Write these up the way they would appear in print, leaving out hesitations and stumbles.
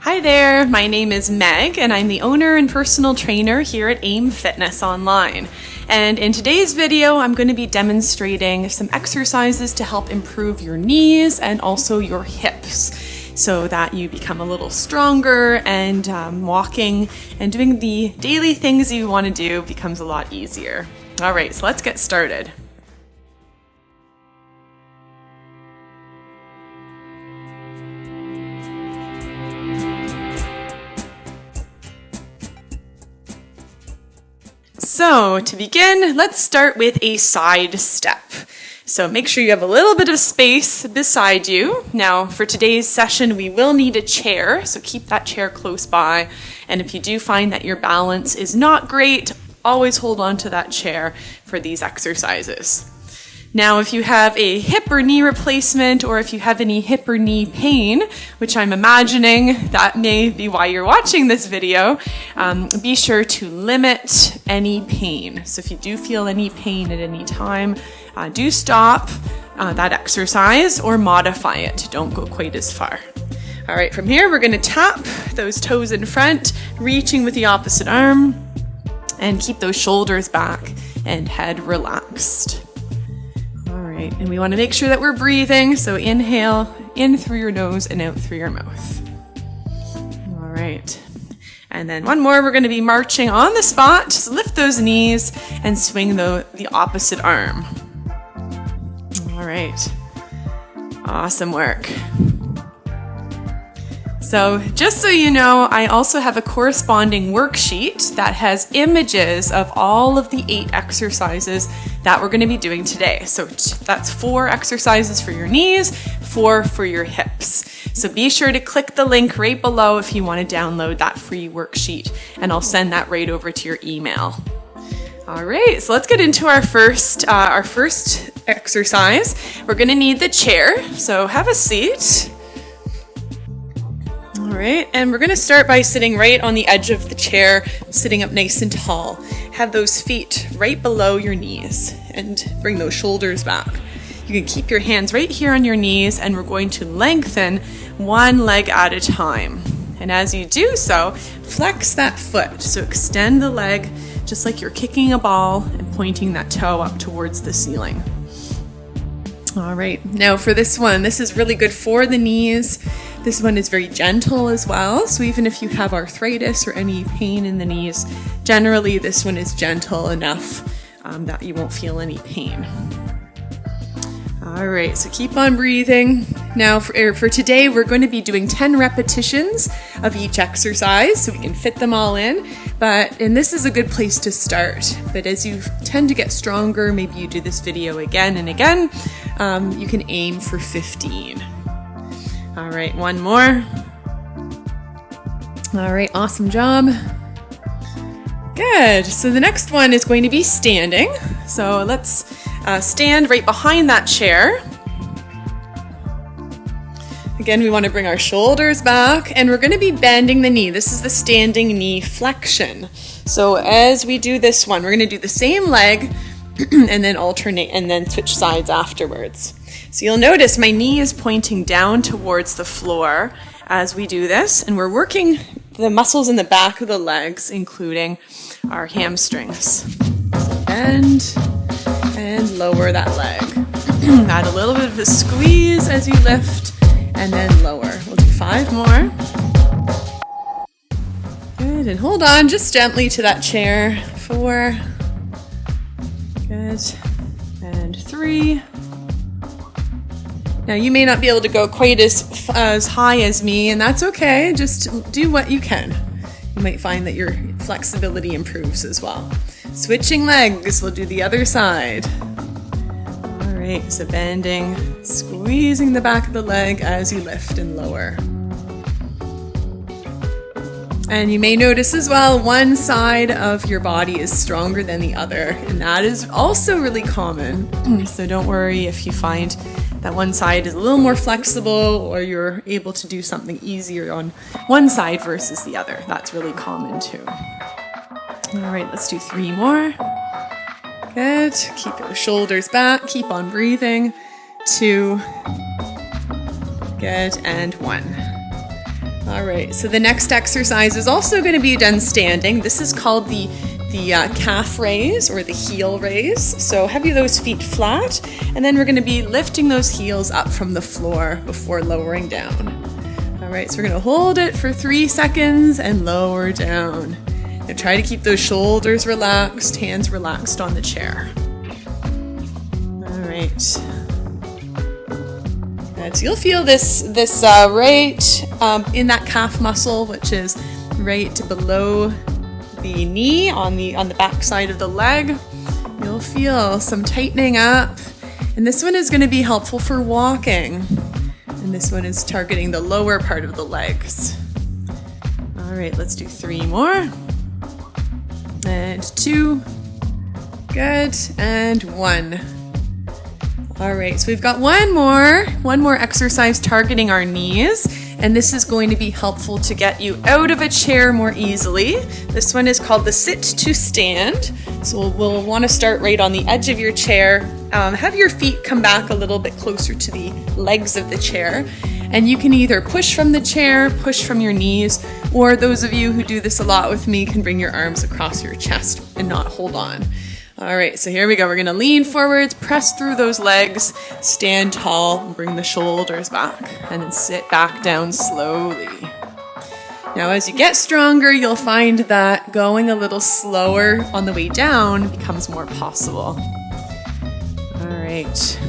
Hi there, my name is Meg and I'm the owner and personal trainer here at AIM Fitness Online. And in today's video, I'm going to be demonstrating some exercises to help improve your knees and also your hips so that you become a little stronger and walking and doing the daily things you want to do becomes a lot easier. All right, so let's get started. So to begin, let's start with a side step. So make sure you have a little bit of space beside you. Now for today's session, we will need a chair, so keep that chair close by. And if you do find that your balance is not great, always hold on to that chair for these exercises. Now, if you have a hip or knee replacement, or if you have any hip or knee pain, which I'm imagining that may be why you're watching this video, be sure to limit any pain. So if you do feel any pain at any time, do stop that exercise or modify it. Don't go quite as far. All right, from here, we're going to tap those toes in front, reaching with the opposite arm, and keep those shoulders back and head relaxed. And we want to make sure that we're breathing. So inhale in through your nose and out through your mouth. All right. And then one more, we're going to be marching on the spot. Just lift those knees and swing the opposite arm. All right. Awesome work. So just so you know, I also have a corresponding worksheet that has images of all of the 8 exercises that we're going to be doing today. So that's 4 exercises for your knees, 4 for your hips. So be sure to click the link right below if you want to download that free worksheet, and I'll send that right over to your email. All right, so let's get into our first exercise. We're going to need the chair, so have a seat. All right, and we're going to start by sitting right on the edge of the chair, sitting up nice and tall. Have those feet right below your knees and bring those shoulders back. You can keep your hands right here on your knees, and we're going to lengthen one leg at a time. And as you do so, flex that foot. So extend the leg just like you're kicking a ball and pointing that toe up towards the ceiling. All right, now for this one, this is really good for the knees. This one is very gentle as well, so even if you have arthritis or any pain in the knees, generally this one is gentle enough that you won't feel any pain. All right, so keep on breathing. Now for today, we're going to be doing 10 repetitions of each exercise so we can fit them all in. And this is a good place to start. But as you tend to get stronger, maybe you do this video again and again, you can aim for 15. All right, one more. All right, awesome job. Good. So the next one is going to be standing. So let's stand right behind that chair. Again, we want to bring our shoulders back, and we're going to be bending the knee. This is the standing knee flexion. So as we do this one, we're going to do the same leg and then alternate and then switch sides afterwards. So you'll notice my knee is pointing down towards the floor as we do this, and we're working the muscles in the back of the legs, including our hamstrings. So bend and lower that leg. Add a little bit of a squeeze as you lift, and then lower. We'll do 5 more. Good, and hold on just gently to that chair. 4. Good, and 3. Now you may not be able to go quite as high as me, and that's okay. Just do what you can. You might find that your flexibility improves as well. Switching legs, we'll do the other side. All right, so bending, squeezing the back of the leg as you lift and lower. And you may notice as well, one side of your body is stronger than the other, and that is also really common. So don't worry if you find that one side is a little more flexible, or you're able to do something easier on one side versus the other. That's really common too. All right, let's do 3 more. Good. Keep your shoulders back. Keep on breathing. 2. Good. And 1. All right, so the next exercise is also going to be done standing. This is called the calf raise or the heel raise. So have those feet flat, and then we're going to be lifting those heels up from the floor before lowering down. All right, so we're going to hold it for 3 seconds and lower down. Now try to keep those shoulders relaxed, hands relaxed on the chair. All right. Good. So you'll feel this right in that calf muscle, which is right below the knee on the back side of the leg. You'll feel some tightening up, and this one is going to be helpful for walking, and this one is targeting the lower part of the legs. All right, let's do 3 more, and 2, good, and 1. All right, so we've got one more exercise targeting our knees, and this is going to be helpful to get you out of a chair more easily. This one is called the sit to stand. So we'll want to start right on the edge of your chair. Have your feet come back a little bit closer to the legs of the chair, and you can either push from the chair, push from your knees, or those of you who do this a lot with me can bring your arms across your chest and not hold on. All right, so here we go. We're gonna lean forwards, press through those legs, stand tall, and bring the shoulders back, and then sit back down slowly. Now, as you get stronger, you'll find that going a little slower on the way down becomes more possible. All right,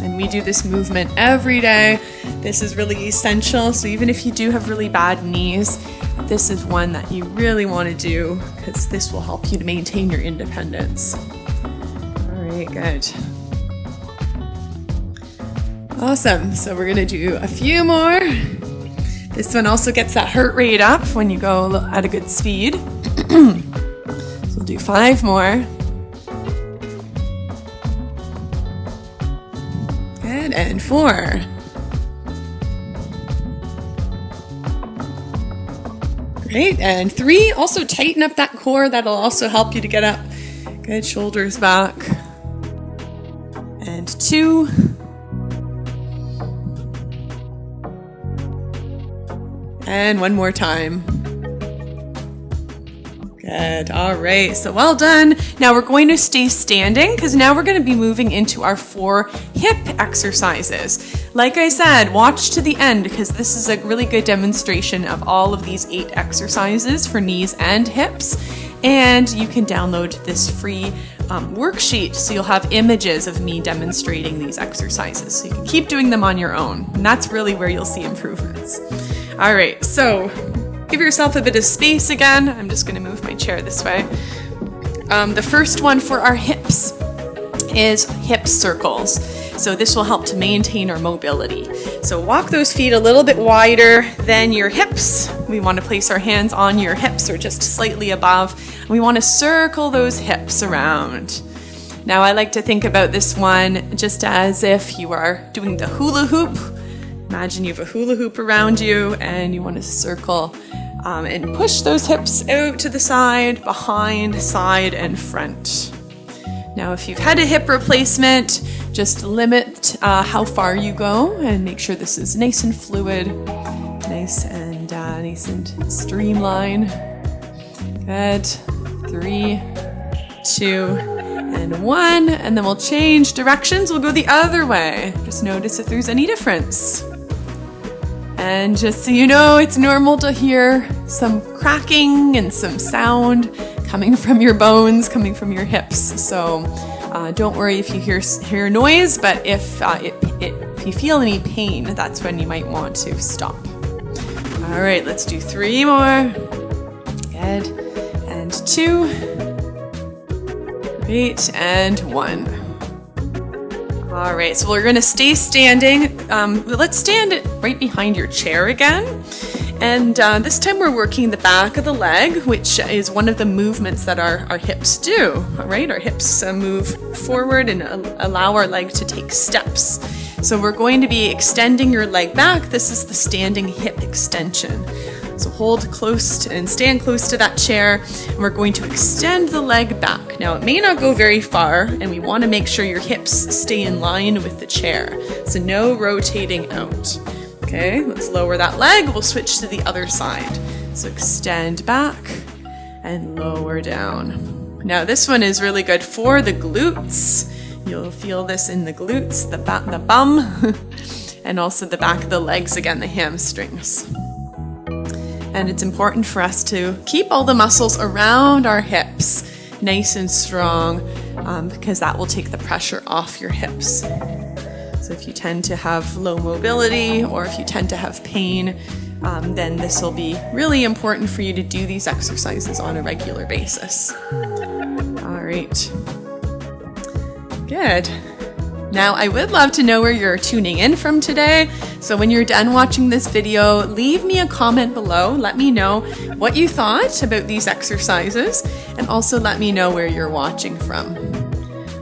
and we do this movement every day. This is really essential, so even if you do have really bad knees, this is one that you really want to do because this will help you to maintain your independence. All right, good. Awesome. So we're going to do a few more. This one also gets that heart rate up when you go at a good speed. So we'll do 5 more. Good, and 4. Great, and 3, also tighten up that core. That'll also help you to get up. Good, shoulders back. And 2. And 1 more time. Good, all right, so well done. Now we're going to stay standing because now we're going to be moving into our 4 hip exercises. Like I said, watch to the end because this is a really good demonstration of all of these 8 exercises for knees and hips. And you can download this free worksheet so you'll have images of me demonstrating these exercises. So you can keep doing them on your own. And that's really where you'll see improvements. All right, so give yourself a bit of space again. I'm just going to move my chair this way. The first one for our hips is hip circles. So this will help to maintain our mobility. So walk those feet a little bit wider than your hips. We want to place our hands on your hips or just slightly above. We want to circle those hips around. Now I like to think about this one just as if you are doing the hula hoop. Imagine you have a hula hoop around you and you want to circle and push those hips out to the side, behind, side, and front. Now, if you've had a hip replacement, just limit how far you go and make sure this is nice and fluid, nice and streamlined. Good. 3, 2, and 1. And then we'll change directions. We'll go the other way. Just notice if there's any difference. And just so you know, it's normal to hear some cracking and some sound coming from your bones, coming from your hips. So don't worry if you hear noise, but if you feel any pain, that's when you might want to stop. All right, let's do 3 more. Good. And 2. Great. And 1. All right, so we're going to stay standing. Let's stand right behind your chair again. And this time we're working the back of the leg, which is one of the movements that our hips do. All right, our hips move forward and allow our leg to take steps. So we're going to be extending your leg back. This is the standing hip extension. So hold close and stand close to that chair, and we're going to extend the leg back. Now it may not go very far, and we want to make sure your hips stay in line with the chair. So no rotating out. Okay, let's lower that leg. We'll switch to the other side. So extend back and lower down. Now this one is really good for the glutes. You'll feel this in the glutes, the bum, and also the back of the legs, again, the hamstrings. And it's important for us to keep all the muscles around our hips nice and strong, because that will take the pressure off your hips. So if you tend to have low mobility or if you tend to have pain, then this will be really important for you to do these exercises on a regular basis. All right. Good. Now, I would love to know where you're tuning in from today. So when you're done watching this video, leave me a comment below. Let me know what you thought about these exercises, and also let me know where you're watching from.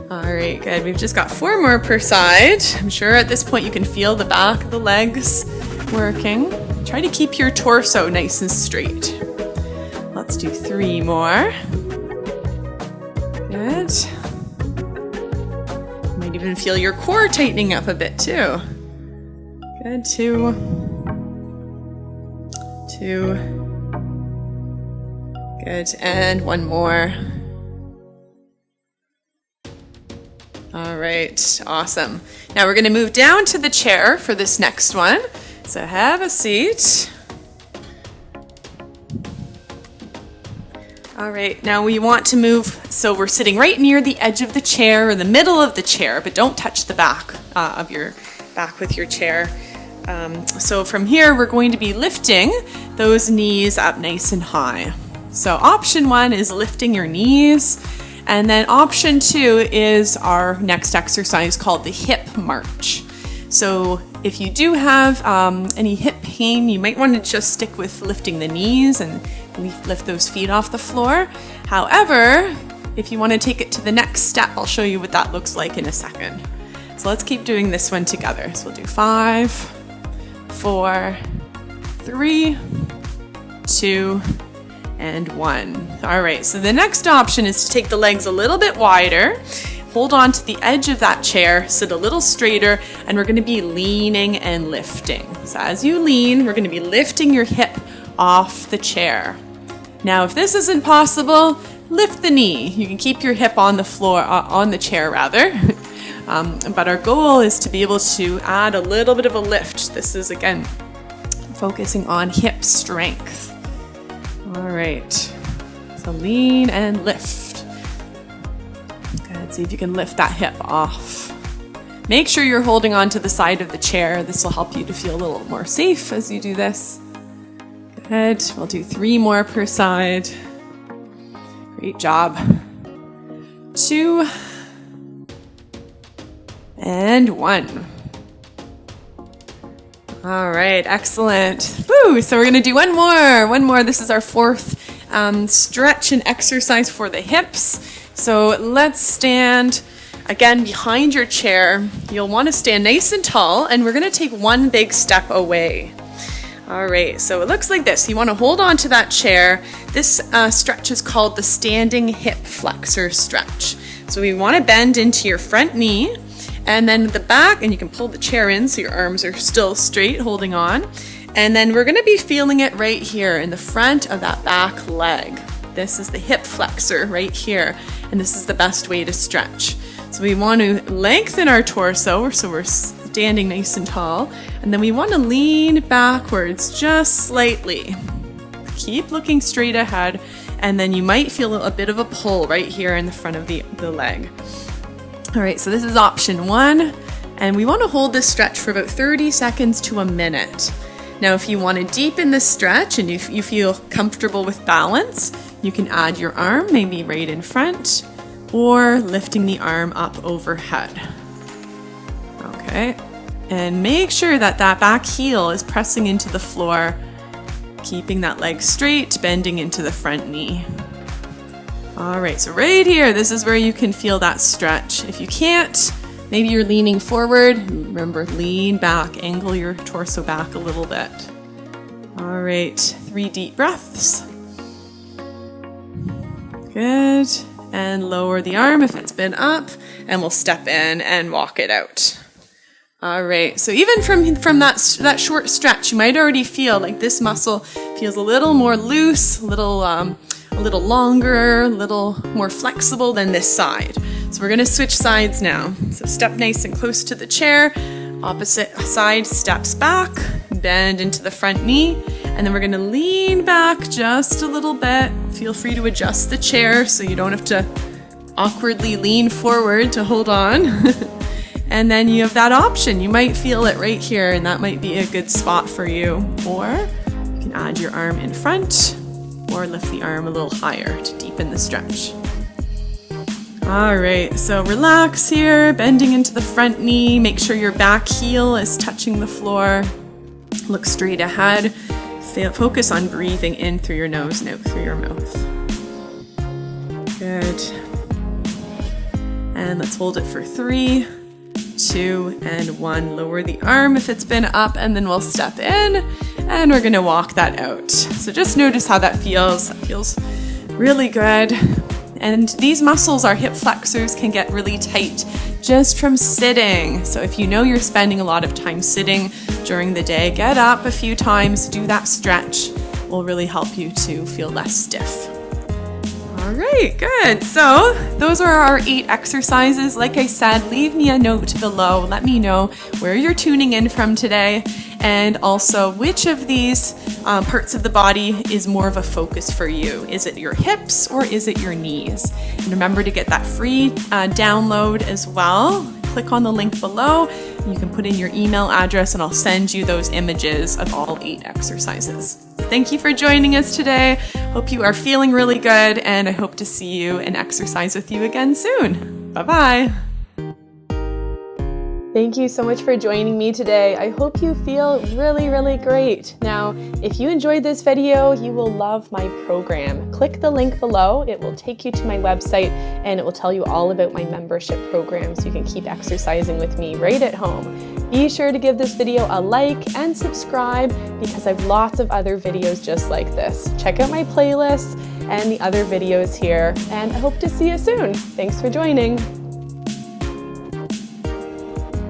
All right, good. We've just got 4 more per side. I'm sure at this point you can feel the back of the legs working. Try to keep your torso nice and straight. Let's do 3 more. Good. Might even feel your core tightening up a bit too. Good. 2. Good. And 1 more. All right, awesome. Now we're going to move down to the chair for this next one. So have a seat. All right, now we want to move, so we're sitting right near the edge of the chair or the middle of the chair, but don't touch the back of your back with your chair. So from here, we're going to be lifting those knees up nice and high. So option 1 is lifting your knees. And then option 2 is our next exercise called the hip march. So if you do have any hip pain, you might want to just stick with lifting the knees and lift those feet off the floor. However, if you want to take it to the next step, I'll show you what that looks like in a second. So let's keep doing this one together. So we'll do 5, 4, 3, 2, and 1. All right, so the next option is to take the legs a little bit wider, hold on to the edge of that chair, sit a little straighter, and we're going to be leaning and lifting. So as you lean, we're going to be lifting your hip off the chair. Now, if this isn't possible, lift the knee. You can keep your hip on the floor, on the chair rather. But our goal is to be able to add a little bit of a lift. This is, again, focusing on hip strength. All right, so lean and lift. Good, see if you can lift that hip off. Make sure you're holding on to the side of the chair. This will help you to feel a little more safe as you do this. Good, we'll do 3 more per side. Great job. 2, and 1. All right, excellent. Woo, so we're going to do one more. This is our 4th stretch and exercise for the hips. So let's stand again behind your chair. You'll want to stand nice and tall, and we're going to take 1 big step away. All right, so it looks like this. You want to hold on to that chair. This stretch is called the standing hip flexor stretch. So we want to bend into your front knee, and then the back, and you can pull the chair in so your arms are still straight, holding on. And then we're going to be feeling it right here in the front of that back leg. This is the hip flexor right here, and this is the best way to stretch. So we want to lengthen our torso, so we're standing nice and tall, and then we want to lean backwards just slightly. Keep looking straight ahead, and then you might feel a bit of a pull right here in the front of the leg. All right, so this is option 1, and we want to hold this stretch for about 30 seconds to a minute. Now, if you want to deepen this stretch and you feel comfortable with balance, you can add your arm maybe right in front or lifting the arm up overhead. Okay, and make sure that that back heel is pressing into the floor, keeping that leg straight, bending into the front knee. All right, so right here, this is where you can feel that stretch. If you can't, maybe you're leaning forward. Remember, lean back, angle your torso back a little bit. All right, 3 deep breaths. Good, and lower the arm if it's been up, and we'll step in and walk it out. All right, so even from that short stretch, you might already feel like this muscle feels a little more loose, a little longer, a little more flexible than this side. So we're gonna switch sides now. So step nice and close to the chair, opposite side steps back, bend into the front knee, and then we're gonna lean back just a little bit. Feel free to adjust the chair so you don't have to awkwardly lean forward to hold on. And then you have that option. You might feel it right here, and that might be a good spot for you. Or you can add your arm in front or lift the arm a little higher to deepen the stretch. All right, so relax here, bending into the front knee. Make sure your back heel is touching the floor. Look straight ahead. Focus on breathing in through your nose and out through your mouth. Good. And let's hold it for 3, 2, and 1. Lower the arm if it's been up, and then we'll step in, and we're gonna walk that out. So just notice how that feels. That feels really good. And these muscles, our hip flexors, can get really tight just from sitting. So if you know you're spending a lot of time sitting during the day, get up a few times, do that stretch. It will really help you to feel less stiff. All right, good. So those are our 8 exercises. Like I said, leave me a note below. Let me know where you're tuning in from today, and also which of these parts of the body is more of a focus for you. Is it your hips or is it your knees? And remember to get that free download as well. Click on the link below. You can put in your email address and I'll send you those images of all 8 exercises. Thank you for joining us today. Hope you are feeling really good, and I hope to see you and exercise with you again soon. Bye-bye. Thank you so much for joining me today. I hope you feel really, really great. Now, if you enjoyed this video, you will love my program. Click the link below. It will take you to my website, and it will tell you all about my membership program so you can keep exercising with me right at home. Be sure to give this video a like and subscribe because I have lots of other videos just like this. Check out my playlists and the other videos here, and I hope to see you soon. Thanks for joining.